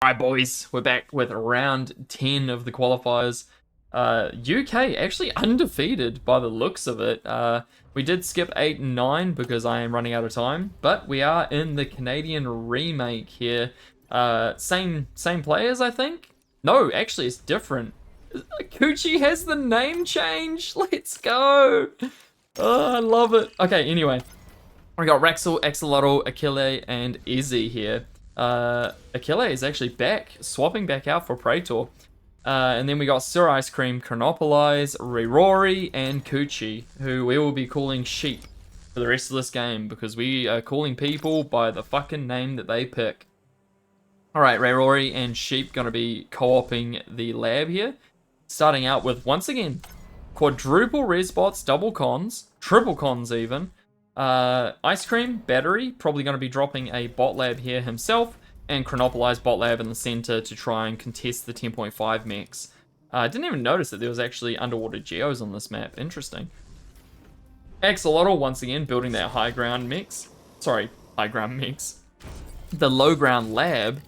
Alright, boys, we're back with round 10 of the qualifiers. UK actually undefeated by the looks of it. We did skip 8 and 9 because I am running out of time, but we are in the Canadian remake here. Same players, I think? No, actually, it's different. Coochie has the name change. Let's go. Oh, I love it. Okay, anyway. We got Raxel, Axolotl, Achille, and Izzy here. Achille is actually back, swapping back out for Praetor. And then we got Sir Ice Cream, Chronopolize, Rory, and Coochie, who we will be calling Sheep for the rest of this game because we are calling people by the fucking name that they pick. Alright, Rory and Sheep gonna be co-oping the lab here. Starting out with, once again, quadruple res bots, double cons, triple cons even. Ice Cream, Battery, probably going to be dropping a bot lab here himself, and Chronopolize bot lab in the center to try and contest the 10.5 max. I didn't even notice that there was actually underwater geos on this map. Interesting. Axolotl, once again, building that high ground mix. Sorry, high ground mix. The low ground lab,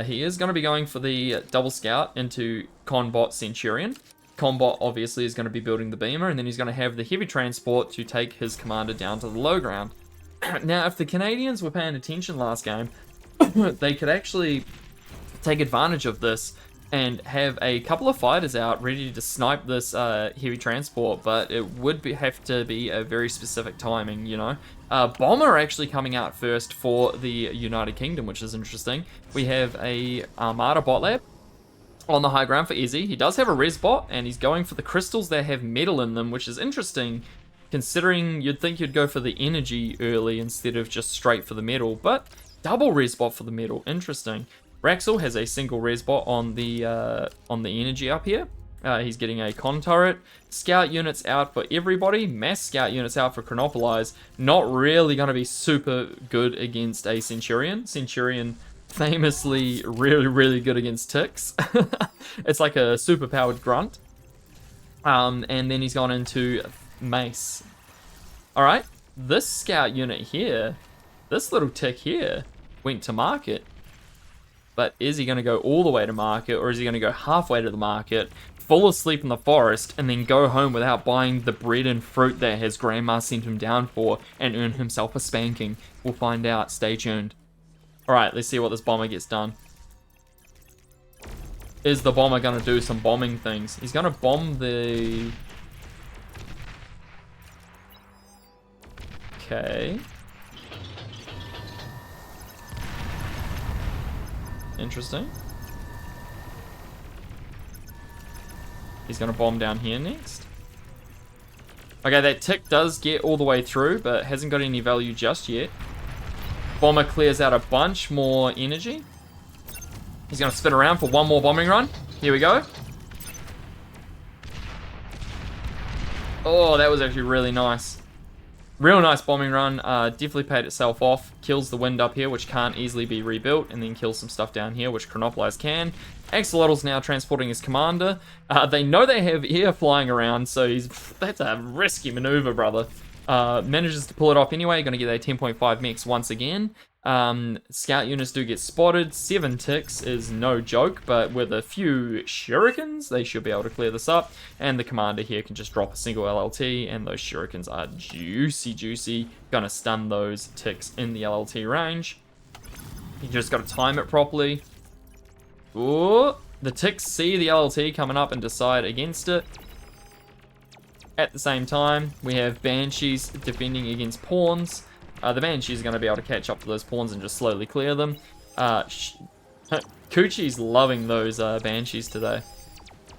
he is going to be going for the double scout into Conbot Centurion. Combot obviously is going to be building the beamer, and then he's going to have the heavy transport to take his commander down to the low ground. Now, if the Canadians were paying attention last game, they could actually take advantage of this and have a couple of fighters out ready to snipe this heavy transport, but it would have to be a very specific timing, you know. Bomber actually coming out first for the United Kingdom, which is interesting. We have a Armada bot lab on the high ground for Izzy. He does have a res bot, and he's going for the crystals that have metal in them, which is interesting, considering you'd think you'd go for the energy early instead of just straight for the metal, but double res bot for the metal. Interesting. Raxel has a single res bot on the energy up here. He's getting a con turret. Scout units out for everybody. Mass scout units out for Chronopolize. Not really going to be super good against a Centurion. Centurion famously really good against ticks. It's like a super powered grunt. And then he's gone into mace. Alright, this scout unit here, this little tick here, went to market. But is he going to go all the way to market, or is he going to go halfway to the market, fall asleep in the forest, and then go home without buying the bread and fruit that his grandma sent him down for, and earn himself a spanking? We'll find out. Stay tuned. Alright, let's see what this bomber gets done. Is the bomber going to do some bombing things? He's going to bomb the... Okay. Interesting. He's going to bomb down here next. Okay, that tick does get all the way through, but hasn't got any value just yet. Bomber clears out a bunch more energy. He's going to spin around for one more bombing run. Here we go. Oh, that was actually really nice. Real nice bombing run. Definitely paid itself off. Kills the wind up here, which can't easily be rebuilt, and then kills some stuff down here, which Chronopolize can. Axolotl's now transporting his commander. They know they have air flying around, so that's a risky maneuver, brother. Manages to pull it off anyway. Going to get a 10.5 mix once again. Scout units do get spotted. 7 ticks is no joke, but with a few shurikens, they should be able to clear this up. And the commander here can just drop a single LLT, and those shurikens are juicy. Gonna stun those ticks in the LLT range. You just gotta time it properly. Ooh, the ticks see the LLT coming up and decide against it. At the same time, we have Banshees defending against pawns. The Banshees are going to be able to catch up to those pawns and just slowly clear them. Coochie's loving those Banshees today.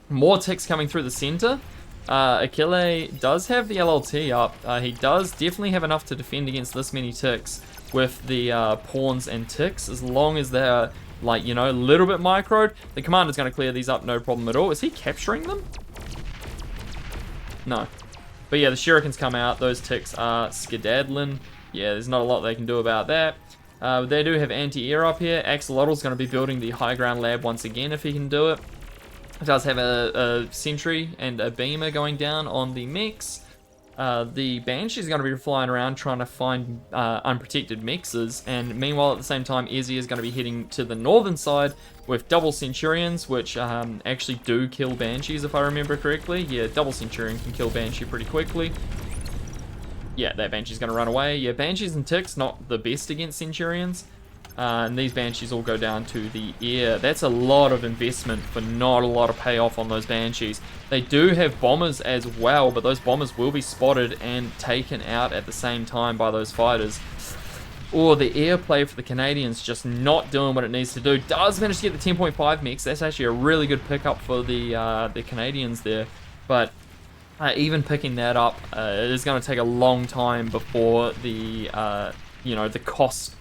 More ticks coming through the center. Achille does have the LLT up. He does definitely have enough to defend against this many ticks with the pawns and ticks, as long as they're, like, you know, a little bit microed. The commander's going to clear these up, no problem at all. Is he capturing them? No. But yeah, the shurikens come out. Those ticks are skedaddling. Yeah, there's not a lot they can do about that. They do have anti-air up here. Axolotl's going to be building the high ground lab once again if he can do it. It does have a sentry and a beamer going down on the mix. the Banshee's going to be flying around trying to find unprotected mixes, and meanwhile at the same time Izzy is going to be heading to the northern side with double Centurions, which actually do kill Banshees if I remember correctly. Yeah, double Centurion can kill Banshee pretty quickly. Yeah, that Banshee's going to run away. Yeah, Banshees and Ticks, not the best against Centurions. And these Banshees all go down to the air. That's a lot of investment for not a lot of payoff on those Banshees. They do have bombers as well, but those bombers will be spotted and taken out at the same time by those fighters. Or the airplay for the Canadians just not doing what it needs to do. Does manage to get the 10.5 mix. That's actually a really good pickup for the Canadians there. But even picking that up, it is going to take a long time before the the cost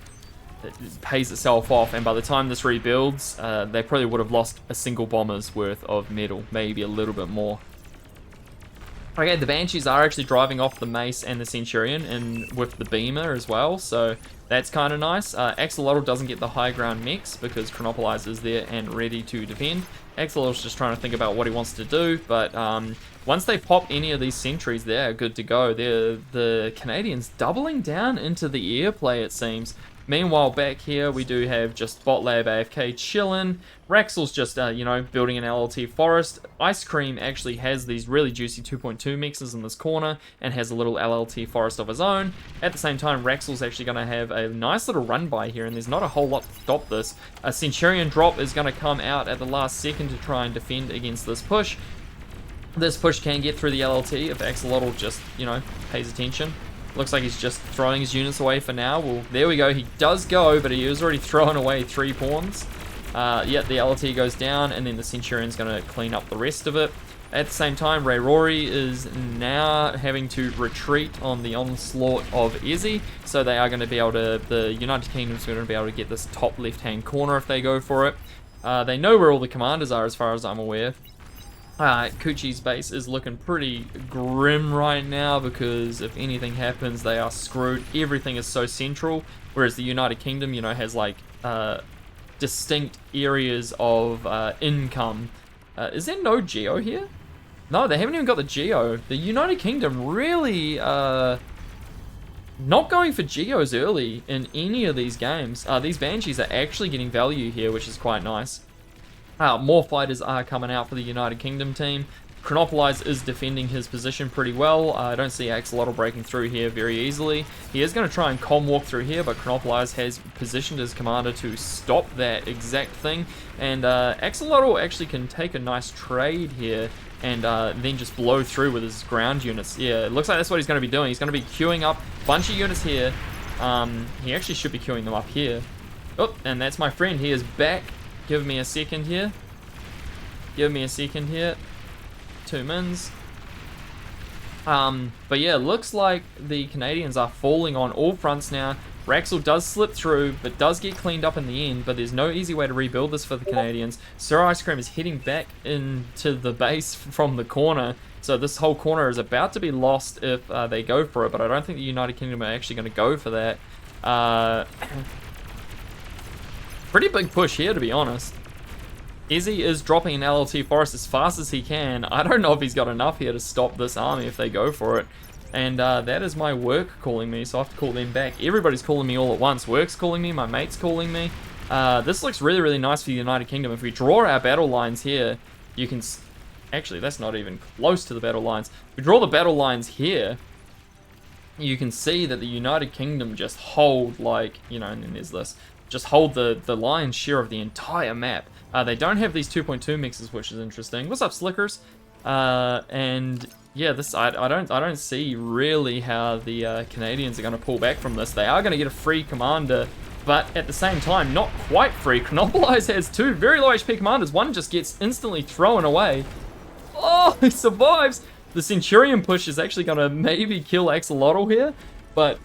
pays itself off, and by the time this rebuilds, they probably would have lost a single bomber's worth of metal, maybe a little bit more. Okay, the Banshees are actually driving off the Mace and the Centurion, and with the Beamer as well, so that's kind of nice. Axolotl doesn't get the high ground mix because Chronopolyze is there and ready to defend. Axolotl's just trying to think about what he wants to do, but once they pop any of these sentries, they're good to go. The Canadians doubling down into the airplay, it seems. Meanwhile, back here, we do have just Bot Lab AFK chillin'. Raxel's just, building an LLT forest. Ice Cream actually has these really juicy 2.2 mixes in this corner and has a little LLT forest of his own. At the same time, Raxel's actually going to have a nice little run by here, and there's not a whole lot to stop this. A Centurion drop is going to come out at the last second to try and defend against this push. This push can get through the LLT if Axolotl just, pays attention. Looks like he's just throwing his units away for now. Well, there we go. He does go, but he was already throwing away 3 pawns. Yeah, the LLT goes down, and then the Centurion's going to clean up the rest of it. At the same time, Ray Rory is now having to retreat on the onslaught of Izzy, so they are going to be able to, the United Kingdom's going to be able to get this top left-hand corner if they go for it. They know where all the commanders are as far as I'm aware. Coochie's base is looking pretty grim right now because if anything happens, they are screwed. Everything is so central, whereas the United Kingdom, has like distinct areas of income. Is there no Geo here? No, they haven't even got the Geo. The United Kingdom really not going for Geos early in any of these games. These Banshees are actually getting value here, which is quite nice. More fighters are coming out for the United Kingdom team. Chronopolyze is defending his position pretty well. I don't see Axolotl breaking through here very easily. He is going to try and comm walk through here, but Chronopolyze has positioned his commander to stop that exact thing. And Axolotl actually can take a nice trade here and then just blow through with his ground units. Yeah, it looks like that's what he's going to be doing. He's going to be queuing up a bunch of units here. He actually should be queuing them up here. Oh, and that's my friend. He is back. Give me a second here. 2 mins. But yeah, looks like the Canadians are falling on all fronts now. Raxel does slip through, but does get cleaned up in the end, but there's no easy way to rebuild this for the Canadians. Sir Ice Cream is heading back into the base from the corner, so this whole corner is about to be lost if they go for it, but I don't think the United Kingdom are actually going to go for that. Pretty big push here, to be honest. Izzy is dropping an LLT forest as fast as he can. I don't know if he's got enough here to stop this army if they go for it. And that is my work calling me, so I have to call them back. Everybody's calling me all at once. Work's calling me, my mate's calling me. This looks really, really nice for the United Kingdom. If we draw our battle lines here, you can... Actually, that's not even close to the battle lines. If we draw the battle lines here, you can see that the United Kingdom just hold, like, and then there's this. Just hold the lion's share of the entire map. They don't have these 2.2 mixes, which is interesting. What's up, Slickers? And yeah, this I don't see really how the Canadians are going to pull back from this. They are going to get a free commander, but at the same time, not quite free. Chronopolyze has 2 very low HP commanders. One just gets instantly thrown away. Oh, he survives. The Centurion push is actually going to maybe kill Axolotl here. But,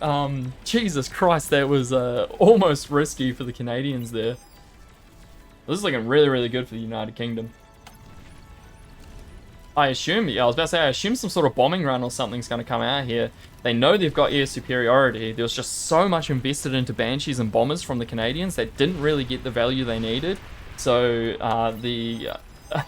Jesus Christ, that was almost risky for the Canadians there. This is looking really, really good for the United Kingdom. I assume, yeah, I was about to say, I assume some sort of bombing run or something's going to come out here. They know they've got air superiority. There was just so much invested into Banshees and Bombers from the Canadians that didn't really get the value they needed. So, the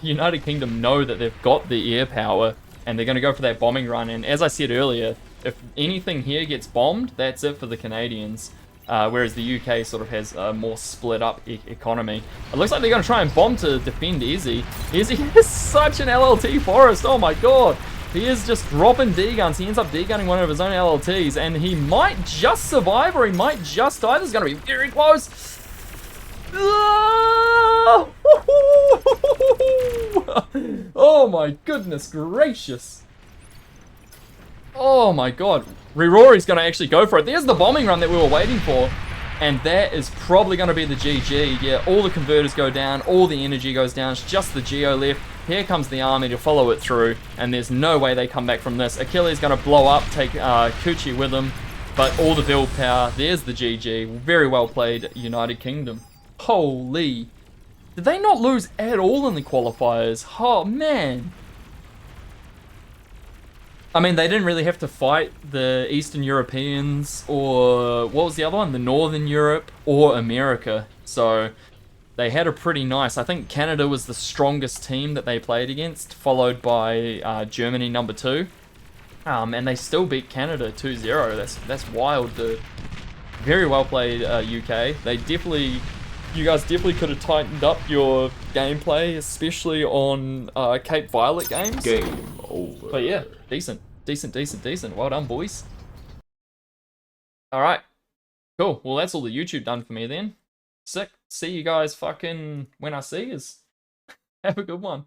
United Kingdom know that they've got the air power and they're going to go for that bombing run. And as I said earlier, if anything here gets bombed, that's it for the Canadians. Whereas the UK sort of has a more split up economy. It looks like they're going to try and bomb to defend Izzy. Izzy is such an LLT forest, oh my god. He is just dropping D-guns. He ends up D-gunning one of his own LLTs, and he might just survive, or he might just die. This is going to be very close. Oh my goodness gracious. Oh my god. Rory's going to actually go for it. There's the bombing run that we were waiting for. And that is probably going to be the GG. Yeah, all the converters go down. All the energy goes down. It's just the Geo left. Here comes the army to follow it through. And there's no way they come back from this. Achilles going to blow up, take Kuchi with him. But all the build power. There's the GG. Very well played, United Kingdom. Holy. Did they not lose at all in the qualifiers? Oh, man. I mean, they didn't really have to fight the Eastern Europeans or, what was the other one? The Northern Europe or America. So they had a pretty nice, I think Canada was the strongest team that they played against, followed by Germany number 2. And they still beat Canada 2-0. That's wild, dude. Very well played, UK. You guys definitely could have tightened up your gameplay, especially on Cape Violet games. Game over. But yeah, decent. Well done, boys. Alright. Cool. Well, that's all the YouTube done for me then. Sick. See you guys fucking when I see yous. Have a good one.